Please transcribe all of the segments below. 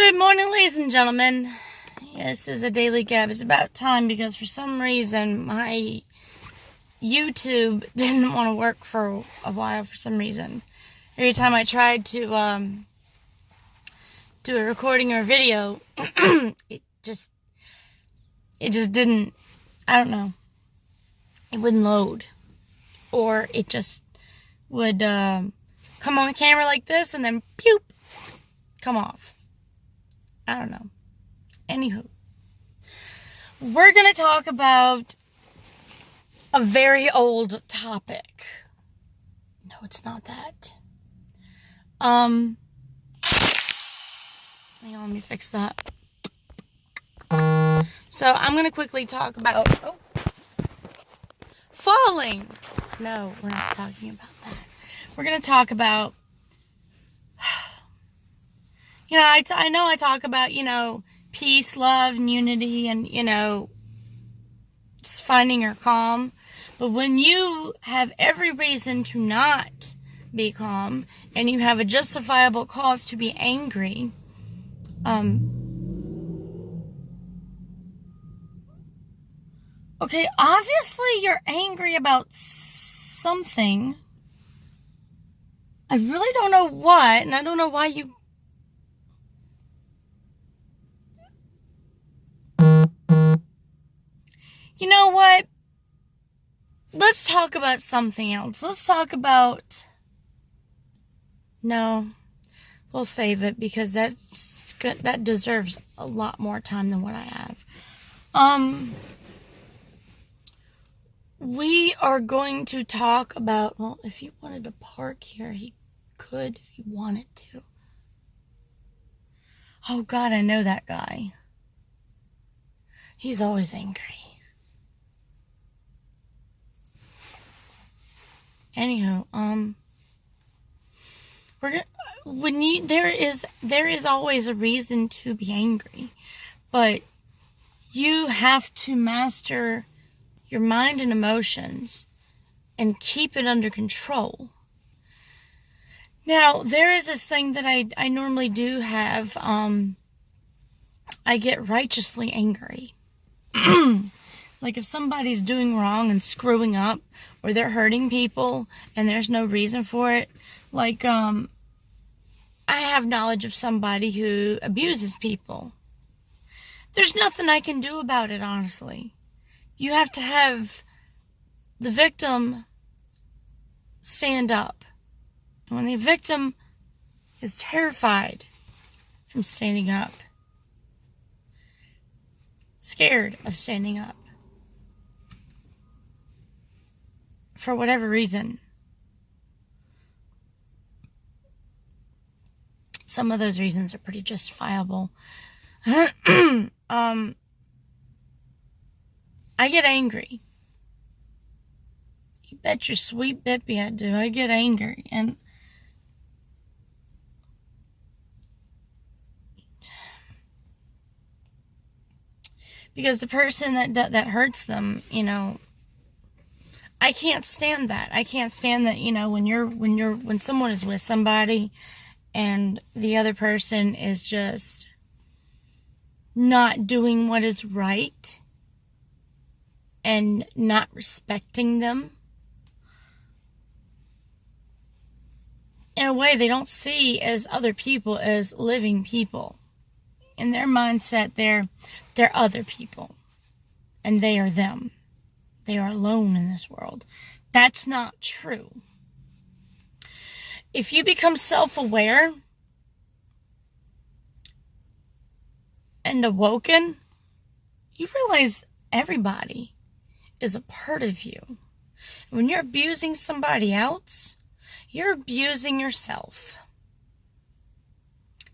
Good morning, ladies and gentlemen. This is a daily gab. It's about time because for some reason my YouTube didn't want to work for a while for some reason. Every time I tried to do a recording or a video, it just didn't, I don't know. It wouldn't load. Or it just would come on the camera like this and then pew, come off. I don't know. Anywho, we're going to talk about a very old topic. No, it's not that. Hang on, let me fix that. So, I'm going to quickly talk about falling. No, we're not talking about that. We're going to talk about, I know I talk about, peace, love, and unity, and, finding your calm. But when you have every reason to not be calm, and you have a justifiable cause to be angry, okay, obviously you're angry about something. I really don't know what, and I don't know why you... You know what? Let's talk about something else. Let's talk about... No. We'll save it because that's good. That deserves a lot more time than what I have. We are going to talk about... Well, if he wanted to park here, he could if he wanted to. Oh, God, I know that guy. He's always angry. Anywho, there is always a reason to be angry, but you have to master your mind and emotions and keep it under control. Now, there is this thing that I normally do have, I get righteously angry. Like if somebody's doing wrong and screwing up, or they're hurting people and there's no reason for it. Like, I have knowledge of somebody who abuses people. There's nothing I can do about it, honestly. You have to have the victim stand up. And when the victim is terrified from standing up, scared of standing up, for whatever reason. Some of those reasons are pretty justifiable. I get angry. You bet your sweet Bippy I do. I get angry. And because the person that hurts them, I can't stand that. I can't stand that, when someone is with somebody and the other person is just not doing what is right and not respecting them. In a way, they don't see as other people as living people. In their mindset, they're other people, and they are them. They are alone in this world. That's not true. If you become self-aware and awoken, you realize everybody is a part of you. When you're abusing somebody else, you're abusing yourself.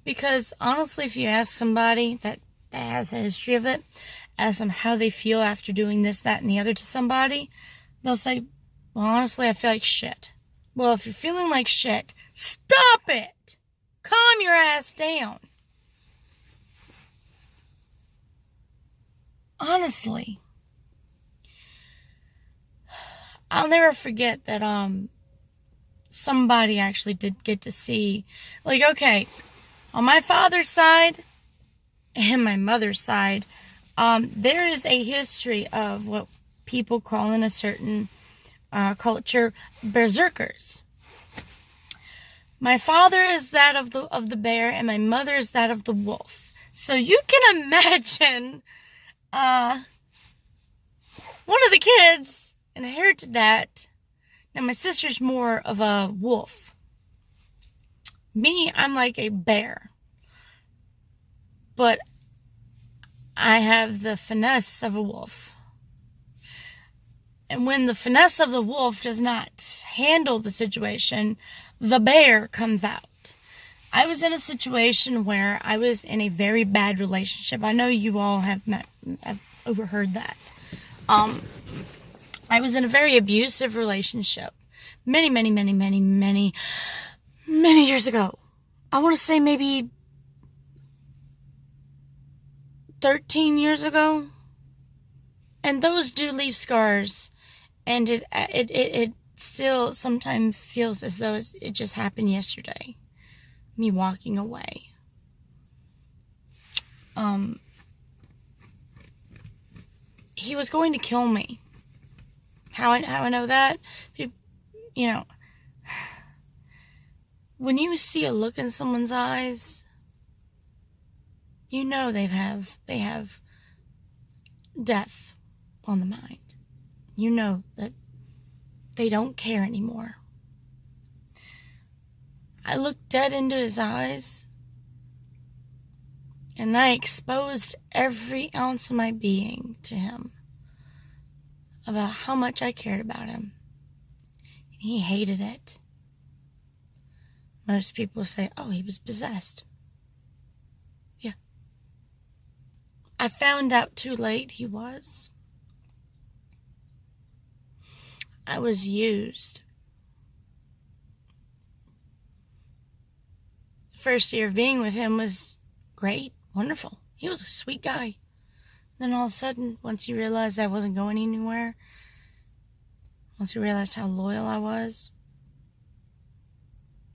Because honestly, if you ask somebody that has a history of it, ask them how they feel after doing this, that, and the other to somebody, they'll say, well, honestly, I feel like shit. Well, if you're feeling like shit, stop it! Calm your ass down. Honestly. I'll never forget that, somebody actually did get to see, like, okay, on my father's side, and my mother's side, there is a history of what people call in a certain culture berserkers. My father is that of the bear, and my mother is that of the wolf. So you can imagine one of the kids inherited that. Now my sister's more of a wolf. Me, I'm like a bear. But I have the finesse of a wolf. And when the finesse of the wolf does not handle the situation, the bear comes out. I was in a situation where I was in a very bad relationship. I know you all have overheard that. I was in a very abusive relationship many years ago. I want to say maybe 13 years ago. And those do leave scars. And it still sometimes feels as though it just happened yesterday. Me walking away. He was going to kill me. How I know that? You know, when you see a look in someone's eyes, you know they have death on the mind. You know that they don't care anymore. I looked dead into his eyes, and I exposed every ounce of my being to him about how much I cared about him. And he hated it. Most people say, oh, he was possessed. Yeah. I found out too late he was. I was used. The first year of being with him was great, wonderful. He was a sweet guy. Then all of a sudden, once he realized I wasn't going anywhere, once he realized how loyal I was,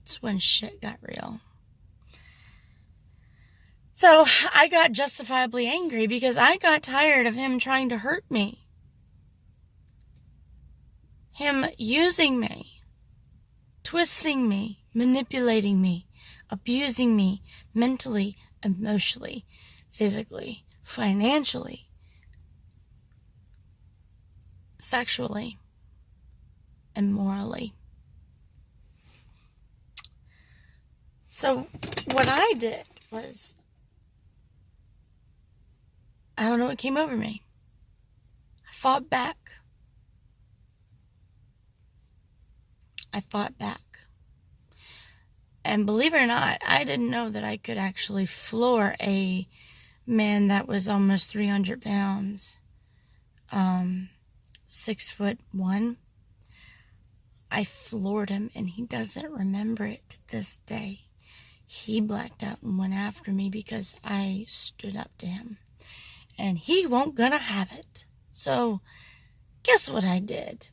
that's when shit got real. So I got justifiably angry because I got tired of him trying to hurt me. Him using me, twisting me, manipulating me, abusing me mentally, emotionally, physically, financially, sexually, and morally. So what I did was, I don't know what came over me. I fought back. And believe it or not, I didn't know that I could actually floor a man that was almost 300 pounds. 6'1". I floored him, and he doesn't remember it to this day. He blacked out and went after me because I stood up to him. And he won't gonna have it. So, guess what I did?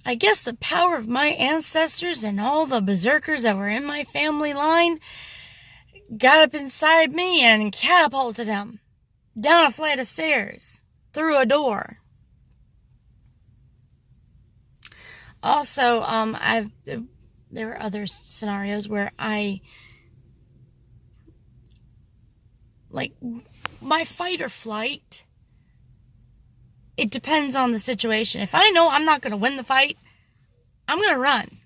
I guess the power of my ancestors and all the berserkers that were in my family line got up inside me and catapulted him down a flight of stairs, through a door. Also, there were other scenarios where my fight or flight, it depends on the situation. If I know I'm not going to win the fight, I'm going to run.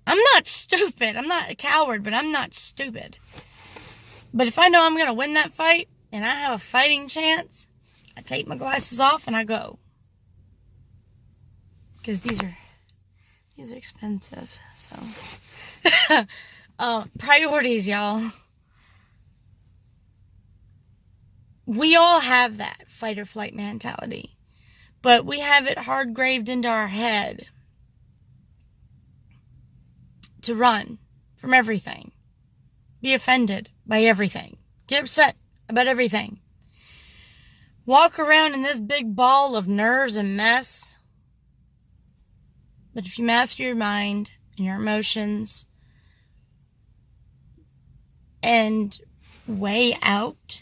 I'm not stupid. I'm not a coward, but I'm not stupid. But if I know I'm going to win that fight and I have a fighting chance, I take my glasses off and I go. Because these are expensive. So, priorities, y'all. We all have that fight or flight mentality, but we have it hard graved into our head to run from everything, be offended by everything, get upset about everything, walk around in this big ball of nerves and mess. But if you master your mind and your emotions and weigh out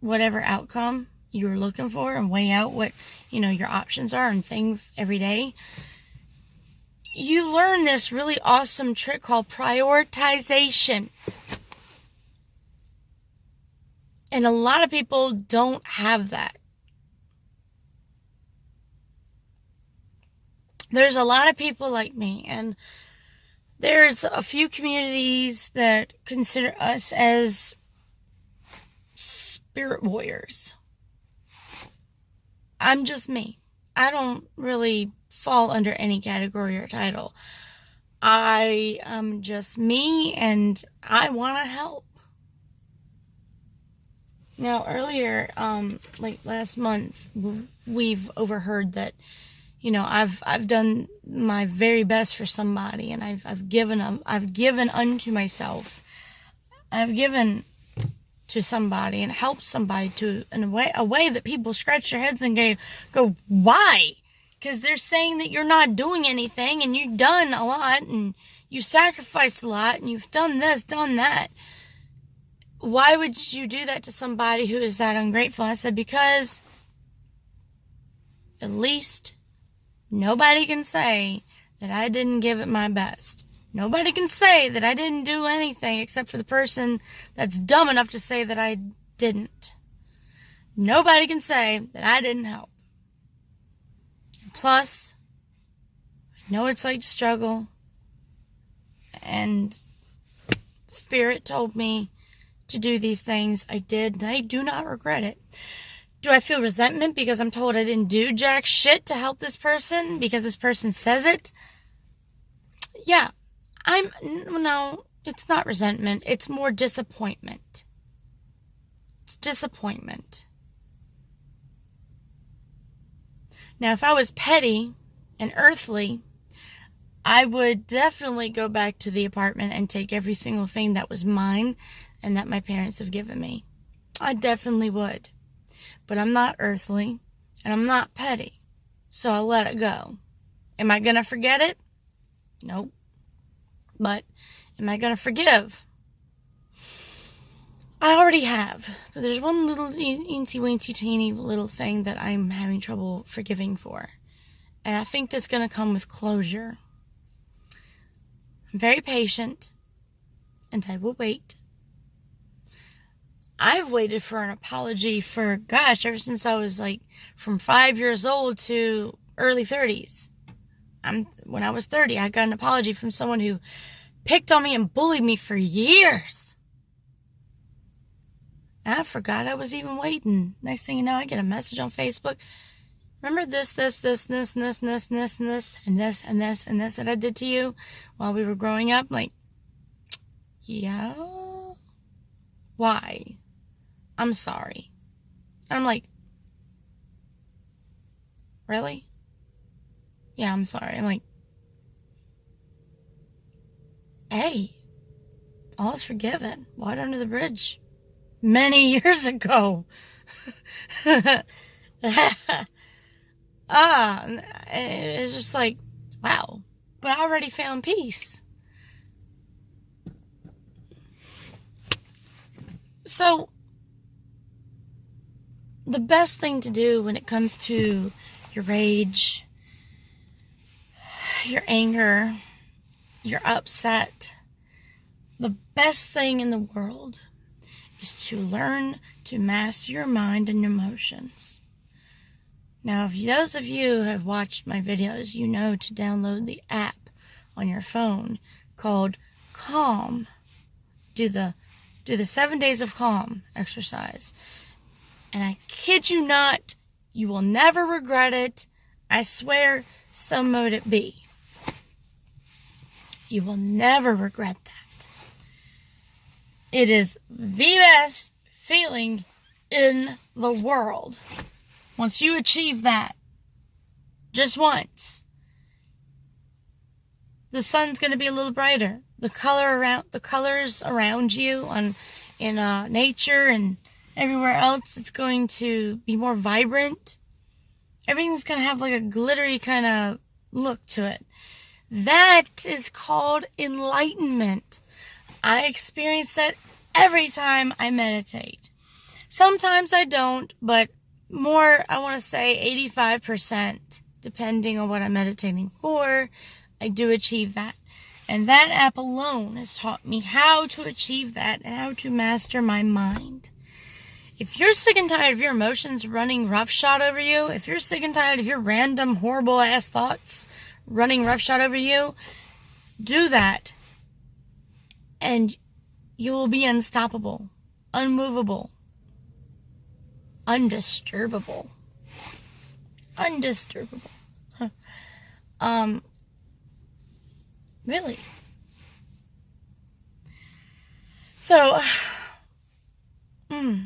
whatever outcome you're looking for and weigh out what, your options are and things every day, you learn this really awesome trick called prioritization. And a lot of people don't have that. There's a lot of people like me, and there's a few communities that consider us as spirit warriors. I'm just me. I don't really fall under any category or title. I am just me, and I want to help. Now, earlier, like last month, we've overheard that, I've done my very best for somebody, and I've given unto myself. I've given to somebody and helped somebody in a way that people scratch their heads and go, why? Because they're saying that you're not doing anything, and you've done a lot, and you sacrificed a lot, and you've done this, done that. Why would you do that to somebody who is that ungrateful? I said, because at least nobody can say that I didn't give it my best. Nobody can say that I didn't do anything except for the person that's dumb enough to say that I didn't. Nobody can say that I didn't help. Plus, I know it's like to struggle, and Spirit told me to do these things. I did, and I do not regret it. Do I feel resentment because I'm told I didn't do jack shit to help this person because this person says it? Yeah. No, it's not resentment. It's more disappointment. It's disappointment. Now, if I was petty and earthly, I would definitely go back to the apartment and take every single thing that was mine and that my parents have given me. I definitely would. But I'm not earthly, and I'm not petty, so I let it go. Am I going to forget it? Nope. But am I going to forgive? I already have. But there's one little eensy-weensy teeny little thing that I'm having trouble forgiving for. And I think that's going to come with closure. I'm very patient, and I will wait. I've waited for an apology for, ever since I was from 5 years old to early 30s. When I was 30, I got an apology from someone who picked on me and bullied me for years. And I forgot I was even waiting. Next thing you know, I get a message on Facebook. Remember this, and this that I did to you while we were growing up? Yeah. Why? I'm sorry. And I'm like, really? Yeah, I'm sorry. I'm like, hey, all's forgiven. Water under the bridge. Many years ago. It's just like, wow. But I already found peace. So, the best thing to do when it comes to your rage, your anger, your upset, the best thing in the world is to learn to master your mind and emotions. Now, if those of you who have watched my videos, you know to download the app on your phone called Calm. Do the 7 days of calm exercise. And I kid you not, you will never regret it. I swear, so mote it be. You will never regret that. It is the best feeling in the world. Once you achieve that, just once, the sun's going to be a little brighter. The colors around you in nature and everywhere else, it's going to be more vibrant. Everything's going to have a glittery kind of look to it. That is called enlightenment. I experience that every time I meditate. Sometimes I don't, but more, I want to say 85%, depending on what I'm meditating for, I do achieve that. And that app alone has taught me how to achieve that and how to master my mind. If you're sick and tired of your emotions running roughshod over you, if you're sick and tired of your random horrible ass thoughts running roughshod over you, do that. And you will be unstoppable, unmovable, undisturbable. Undisturbable. Really. So,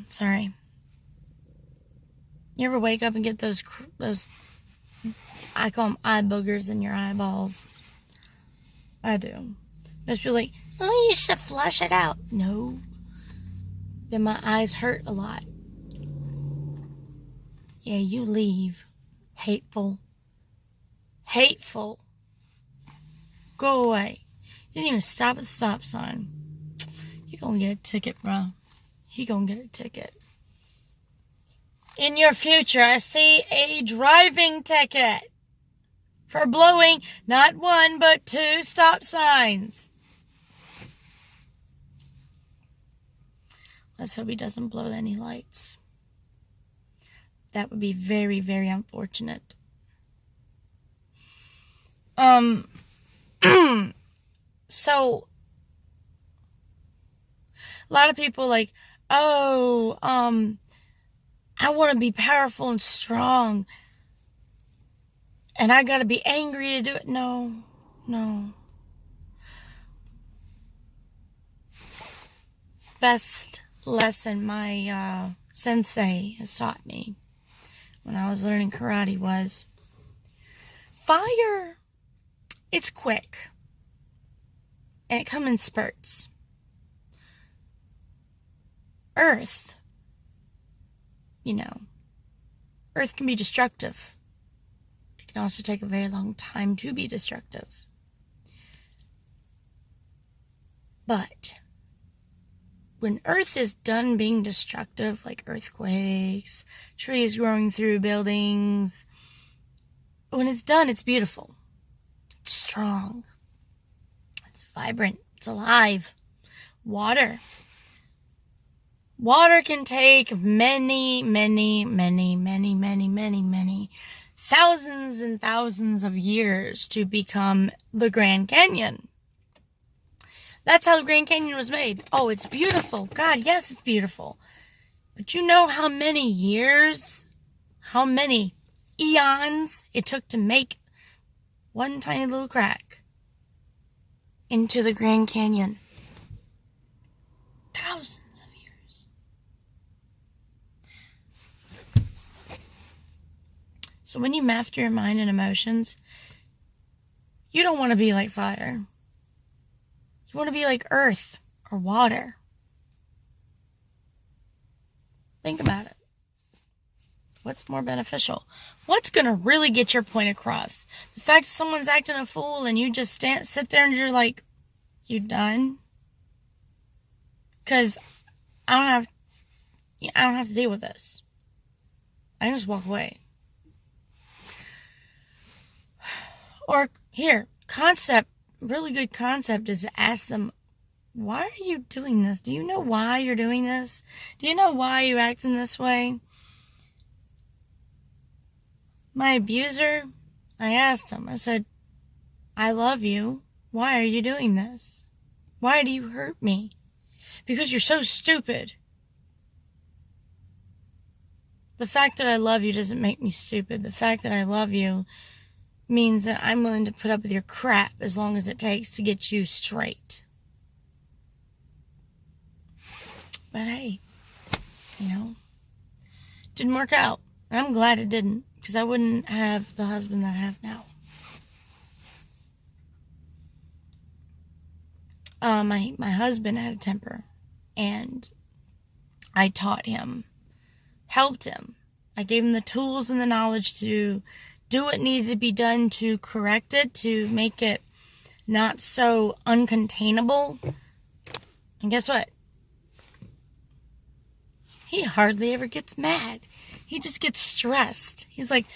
sorry. You ever wake up and get those, I call them eye boogers in your eyeballs? I do. Most people are like, oh, you should flush it out. No. Then my eyes hurt a lot. Yeah, you leave. Hateful. Hateful. Go away. You didn't even stop at the stop sign. You're gonna get a ticket, bro. He gonna get a ticket. In your future, I see a driving ticket for blowing not one, but 2 stop signs. Let's hope he doesn't blow any lights. That would be very, very unfortunate. So, a lot of people like, oh, I want to be powerful and strong, and I gotta be angry to do it. No. Best lesson my sensei has taught me when I was learning karate was, fire, it's quick, and it comes in spurts. Earth, Earth can be destructive. It can also take a very long time to be destructive. But when Earth is done being destructive, like earthquakes, trees growing through buildings, when it's done, it's beautiful. It's strong. It's vibrant. It's alive. Water. Water can take many thousands and thousands of years to become the Grand Canyon. That's how the Grand Canyon was made. Oh, it's beautiful. God, yes, it's beautiful. But you know how many years, how many eons it took to make one tiny little crack into the Grand Canyon? Thousands of years. So when you master your mind and emotions, you don't want to be like fire. You want to be like earth or water. Think about it. What's more beneficial? What's going to really get your point across? The fact that someone's acting a fool and you just sit there and you're like, you done? Because I don't have to deal with this. I can just walk away. Or here, really good concept is to ask them, why are you doing this? Do you know why you're doing this? Do you know why you act in this way? My abuser, I asked him, I said, I love you. Why are you doing this? Why do you hurt me? Because you're so stupid. The fact that I love you doesn't make me stupid. The fact that I love you means that I'm willing to put up with your crap as long as it takes to get you straight. But hey, didn't work out. And I'm glad it didn't, because I wouldn't have the husband that I have now. My husband had a temper, and I taught him, helped him. I gave him the tools and the knowledge to do what needed to be done to correct it, to make it not so uncontainable. And guess what? He hardly ever gets mad. He just gets stressed. He's like,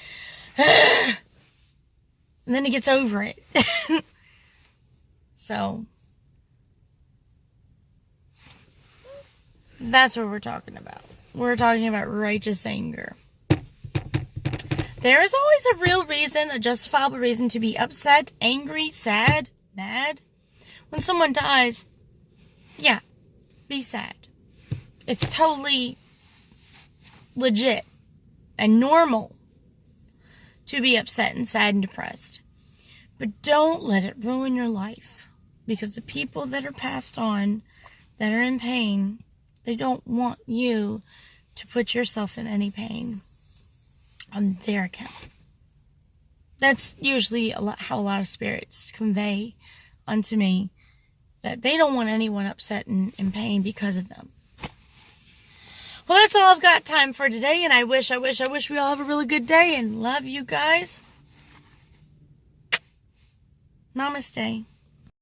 "Ugh." And then he gets over it. So, that's what we're talking about. We're talking about righteous anger. There is always a real reason, a justifiable reason to be upset, angry, sad, mad. When someone dies, yeah, be sad. It's totally legit and normal to be upset and sad and depressed. But don't let it ruin your life. Because the people that are passed on, that are in pain, they don't want you to put yourself in any pain on their account. That's usually how a lot of spirits convey unto me, that they don't want anyone upset and in pain because of them. Well, that's all I've got time for today, and I wish we all have a really good day, and love you guys. Namaste.